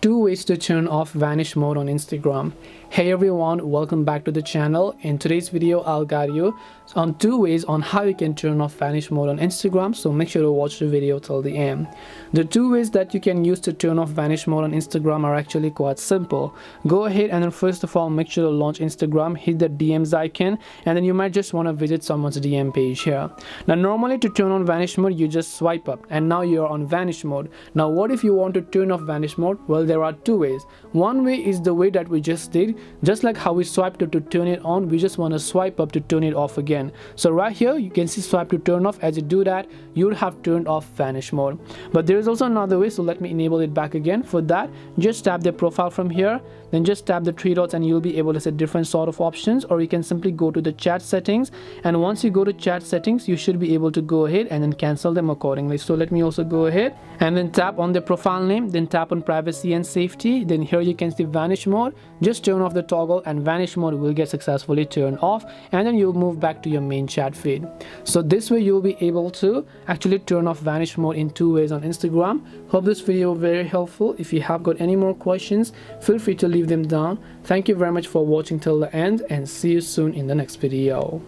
2 ways to turn off vanish mode on Instagram. Hey everyone, welcome back to the channel. In today's video I'll guide you on 2 ways on how you can turn off vanish mode on Instagram, so make sure to watch the video till the end. The 2 ways that you can use to turn off vanish mode on Instagram are actually quite simple. Go ahead and then first of all make sure to launch Instagram, hit the DMs icon, and then you might just want to visit someone's DM page here. Now normally to turn on vanish mode you just swipe up and now you're on vanish mode. Now what if you want to turn off vanish mode? Well, there are 2 ways. One way is the way that we just did. Just like how we swiped up to turn it on, we just want to swipe up to turn it off again. So right here you can see swipe to turn off. As you do that, you would have turned off vanish mode. But there is also another way, so let me enable it back again. For that, just tap the profile from here, then just tap the 3 dots and you'll be able to set different sort of options, or you can simply go to the chat settings, and once you go to chat settings you should be able to go ahead and then cancel them accordingly. So let me also go ahead and then tap on the profile name, then tap on privacy and safety, then here you can see vanish mode. Just turn off the toggle and vanish mode will get successfully turned off, and then you'll move back to your main chat feed. So this way you'll be able to actually turn off vanish mode in 2 ways on Instagram. Hope this video was very helpful. If you have got any more questions, feel free to leave them down. Thank you very much for watching till the end, and see you soon in the next video.